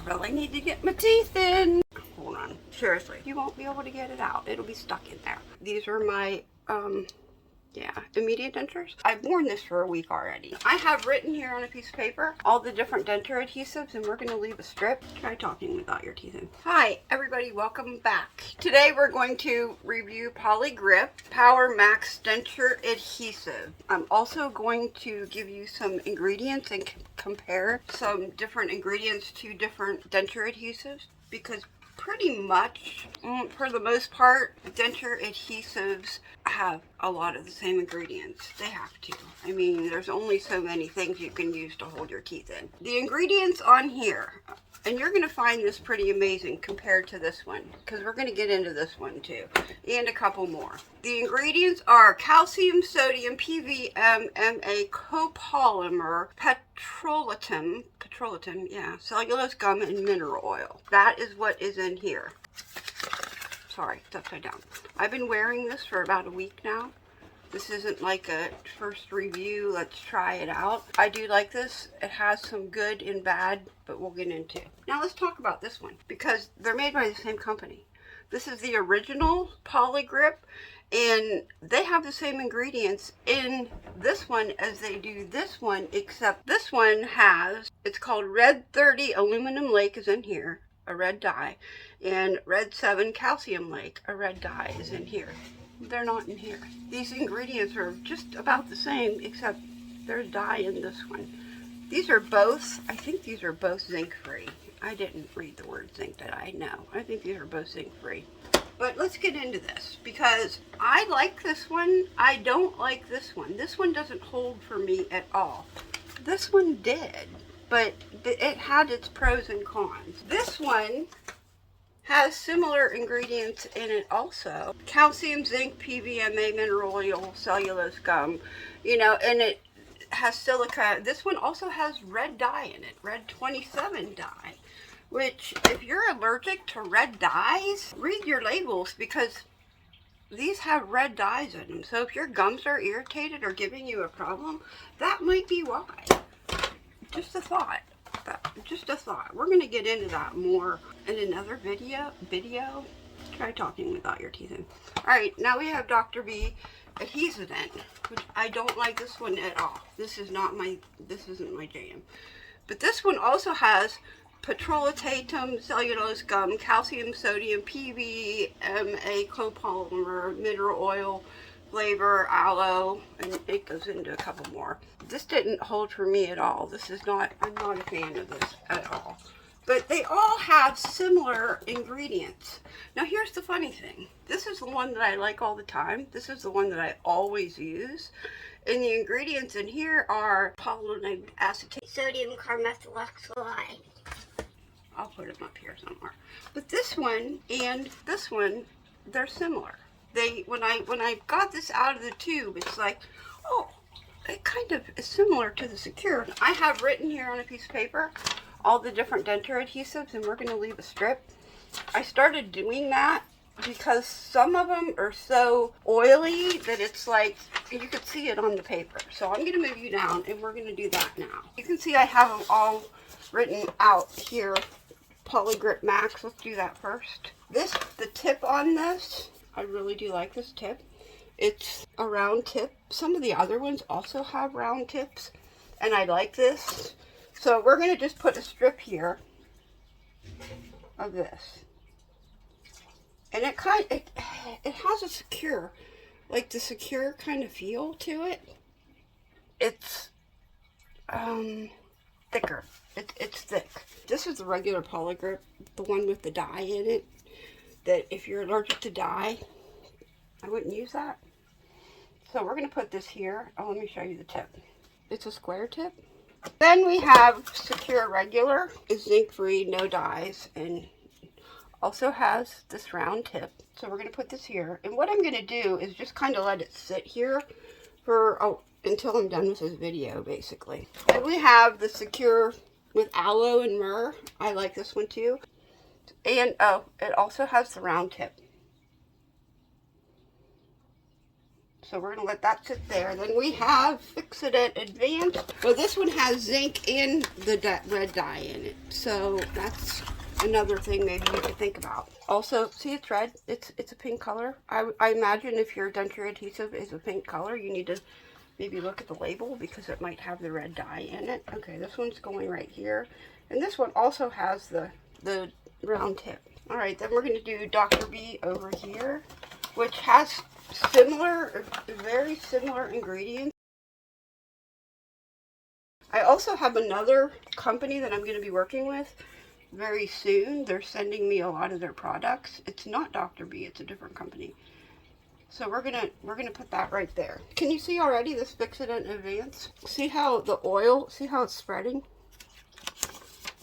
really need to get my teeth in. Hold on. Seriously, you won't be able to get it out. It'll be stuck in there. These are my, immediate dentures. I've worn this for a week already. I have written here on a piece of paper all the different denture adhesives, and we're going to leave a strip. Try talking without your teeth in. Hi, everybody. Welcome back. Today we're going to review Poligrip PowerMax Denture Adhesive. I'm also going to give you some ingredients and compare some different ingredients to different denture adhesives, because pretty much, for the most part, denture adhesives have a lot of the same ingredients. They have to. I mean, there's only so many things you can use to hold your teeth in. The ingredients on here, and you're going to find this pretty amazing compared to this one, because we're going to get into this one too, and a couple more. The ingredients are calcium, sodium, PVMA, copolymer, petrolatum, cellulose gum, and mineral oil. That is what is in here. Sorry, it's upside down. I've been wearing this for about a week now. This isn't like a first review, let's try it out. I do like this. It has some good and bad, but we'll get into. Now let's talk about this one, because they're made by the same company. This is the original Poligrip, and they have the same ingredients in this one as they do this one, except this one has, it's called Red 30 Aluminum Lake is in here, a red dye, and Red 7 Calcium Lake, a red dye, is in here. They're not in here. These ingredients are just about the same, except there's dye in this one. These are both, I think these are both zinc free. I didn't read the word zinc, did I? No, I think these are both zinc free. But let's get into this, because I like this one. I don't like this one. This one doesn't hold for me at all. This one did, but it had its pros and cons. This one has similar ingredients in it also. Calcium, zinc, PVMA, mineral oil, cellulose gum, and it has silica. This one also has red dye in it, red 27 dye, which if you're allergic to red dyes, read your labels, because these have red dyes in them. So if your gums are irritated or giving you a problem, that might be why. Just a thought. Just a thought. We're going to get into that more in another video. Try talking without your teeth in. Alright, now we have Dr. B Adhesive, which I don't like this one at all. This isn't my jam. But this one also has petrolatum, cellulose gum, calcium, sodium, PVMA, copolymer, mineral oil, flavor, aloe, and it goes into a couple more. This didn't hold for me at all. I'm not a fan of this at all. But they all have similar ingredients. Now here's the funny thing. This is the one that I like all the time. This is the one that I always use. And the ingredients in here are polynic acetate, sodium carmethyloxide. I'll put them up here somewhere. But this one and this one, they're similar. When I got this out of the tube, it's like, oh, it kind of is similar to the Secure. I have written here on a piece of paper all the different denture adhesives, and we're going to leave a strip. I started doing that because some of them are so oily that it's like, you can see it on the paper. So I'm going to move you down, and we're going to do that now. You can see I have them all written out here. Poligrip Max, let's do that first. The tip on this, I really do like this tip. It's a round tip. Some of the other ones also have round tips, and I like this. So we're going to just put a strip here of this. And it has a secure, like the Secure kind of feel to it. It's thicker. It's thick. This is the regular Poligrip, the one with the dye in it, that if you're allergic to dye, I wouldn't use that. So we're going to put this here. Oh, let me show you the tip. It's a square tip. Then we have Secure Regular. It's zinc free, no dyes, and also has this round tip. So we're going to put this here. And what I'm going to do is just kind of let it sit here for until I'm done with this video, basically. Then we have the Secure with aloe and myrrh. I like this one too. And it also has the round tip. So we're going to let that sit there. Then we have Fix-It Advanced. Well, this one has zinc and the red dye in it. So that's another thing maybe you could think about. Also, see, it's red. It's a pink color. I imagine if your denture adhesive is a pink color, you need to maybe look at the label because it might have the red dye in it. Okay, this one's going right here. And this one also has the round tip. All right, then we're going to do Dr. B over here, which has very similar ingredients. I also have another company that I'm going to be working with very soon. They're sending me a lot of their products. It's not Dr. B, it's a different company. So we're gonna put that right there. Can you see already this Fix-It Advance? See how the oil, see how it's spreading?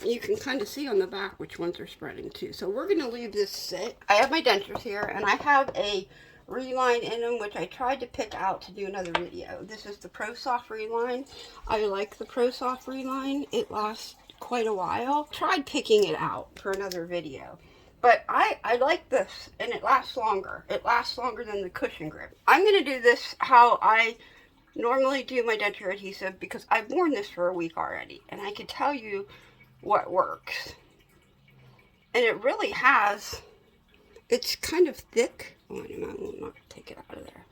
You can kind of see on the back which ones are spreading too. So we're gonna leave this sit. I have my dentures here and I have a reline in them, which I tried to pick out to do another video. This is the Pro Soft reline. I like the Pro Soft reline. It lasts quite a while. Tried picking it out for another video. But I like this, and it lasts longer. It lasts longer than the cushion grip. I'm going to do this how I normally do my denture adhesive because I've worn this for a week already. And I can tell you what works. And it really has, it's kind of thick. Oh, I will not take it out of there.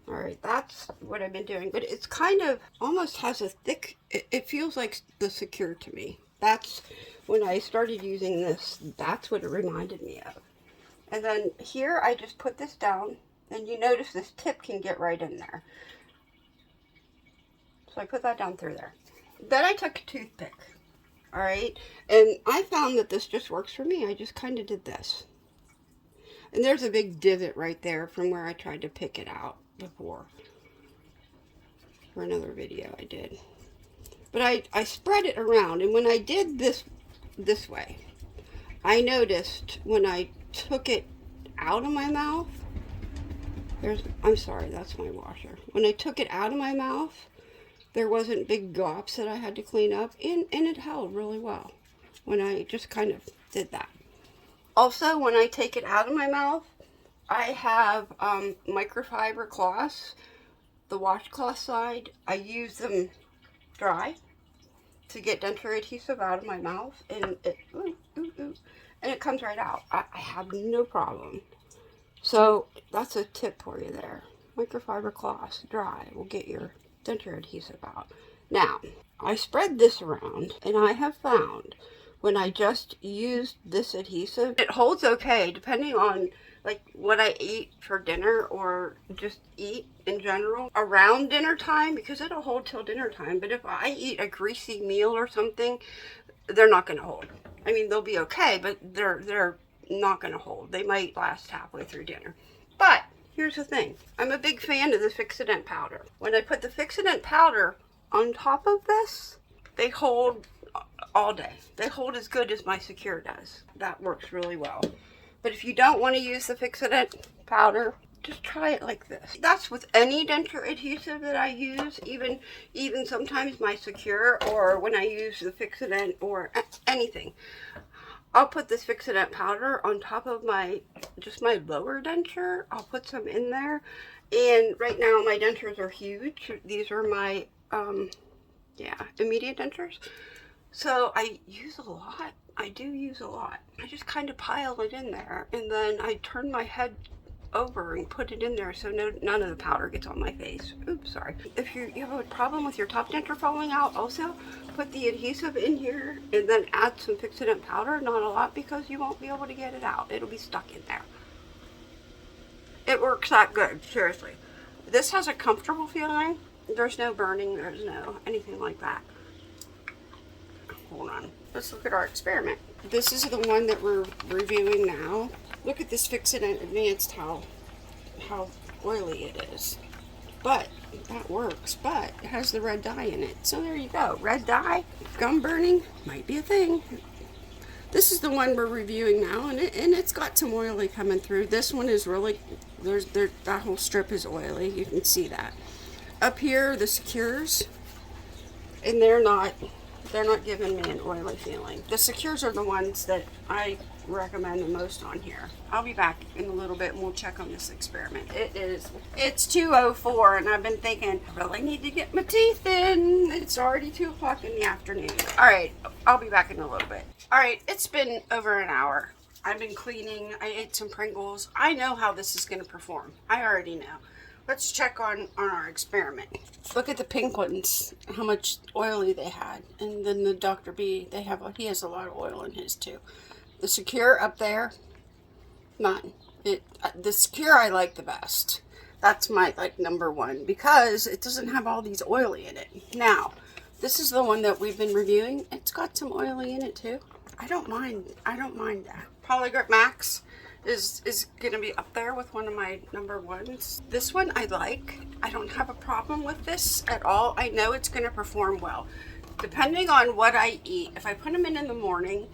Alright, that's what I've been doing. But it's kind of, almost has a thick, it feels like the Secure to me. That's when I started using this, that's what it reminded me of. And then here I just put this down, and you notice this tip can get right in there. So I put that down through there. Then I took a toothpick, alright, and I found that this just works for me. I just kind of did this. And there's a big divot right there from where I tried to pick it out before. For another video I did. But I spread it around, and when I did this way, I noticed when I took it out of my mouth, I'm sorry, that's my washer. When I took it out of my mouth, there wasn't big gops that I had to clean up, and it held really well when I just kind of did that. Also, when I take it out of my mouth, I have microfiber cloths, the washcloth side. I use them dry to get denture adhesive out of my mouth, and it comes right out. I have no problem. So that's a tip for you there. Microfiber cloths, dry, will get your denture adhesive out. Now, I spread this around, and I have found when I just used this adhesive, it holds okay depending on like what I eat for dinner or just eat in general around dinner time, because it'll hold till dinner time. But if I eat a greasy meal or something, they're not going to hold. I mean, they'll be okay, but they're not going to hold. They might last halfway through dinner. But here's the thing. I'm a big fan of the Fix-It powder. When I put the Fix-It powder on top of this, they hold all day. They hold as good as my Secure does. That works really well. But if you don't want to use the Fix-It powder, just try it like this. That's with any denture adhesive that I use, even sometimes my Secure, or when I use the Fix-It or anything. I'll put this Fix-It powder on top of just my lower denture. I'll put some in there. And right now my dentures are huge. These are my immediate dentures. So I use a lot. I do use a lot. I just kind of pile it in there, and then I turn my head over and put it in there so none of the powder gets on my face. Oops, sorry. If you have a problem with your top denture falling out, also put the adhesive in here and then add some Fix-It powder. Not a lot, because you won't be able to get it out. It'll be stuck in there. It works that good, seriously. This has a comfortable feeling. There's no burning, there's no anything like that. Hold on. Let's look at our experiment. This is the one that we're reviewing now. Look at this Fix-It Advanced, how oily it is. But that works, but it has the red dye in it. So there you go. Red dye, gum burning, might be a thing. This is the one we're reviewing now, and it's got some oily coming through. This one is really, that whole strip is oily. You can see that. Up here, the Secures, and they're not giving me an oily feeling. The Secures are the ones that I recommend the most on here. I'll be back in a little bit and we'll check on this experiment. It's 2:04 and I've been thinking, I really need to get my teeth in. It's already 2 o'clock in the afternoon. All right, I'll be back in a little bit. All right, it's been over an hour. I've been cleaning. I ate some Pringles. I know how this is going to perform. I already know. Let's check on our experiment. Look at the pink ones, how much oily they had. And then the Dr. B, he has a lot of oil in his too. The Secure up there, none. The Secure I like the best. That's my number one because it doesn't have all these oily in it. Now, this is the one that we've been reviewing. It's got some oily in it too. I don't mind that. Poligrip Max is going to be up there with one of my number ones. This one I like. I don't have a problem with this at all. I know it's going to perform well. Depending on what I eat, if I put them in the morning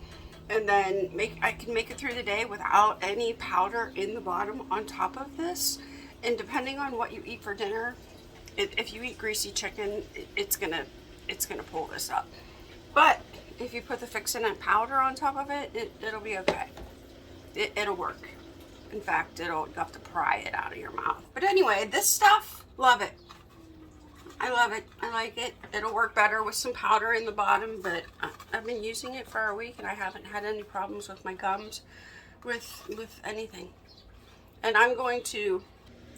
and then I can make it through the day without any powder in the bottom on top of this. And depending on what you eat for dinner, if you eat greasy chicken, it's gonna pull this up. But if you put the fixin' and powder on top of it, it'll be okay. It'll work. In fact, you have to pry it out of your mouth. But anyway, this stuff, love it. I love it. I like it. It'll work better with some powder in the bottom, but I've been using it for a week and I haven't had any problems with my gums, with anything. And I'm going to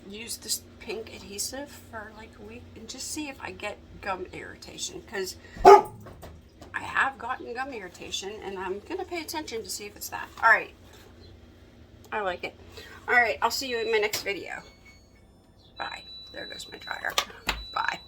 use this pink adhesive for like a week and just see if I get gum irritation, because I have gotten gum irritation and I'm going to pay attention to see if it's that. All right. I like it. All right. I'll see you in my next video. Bye. There goes my dryer. Bye.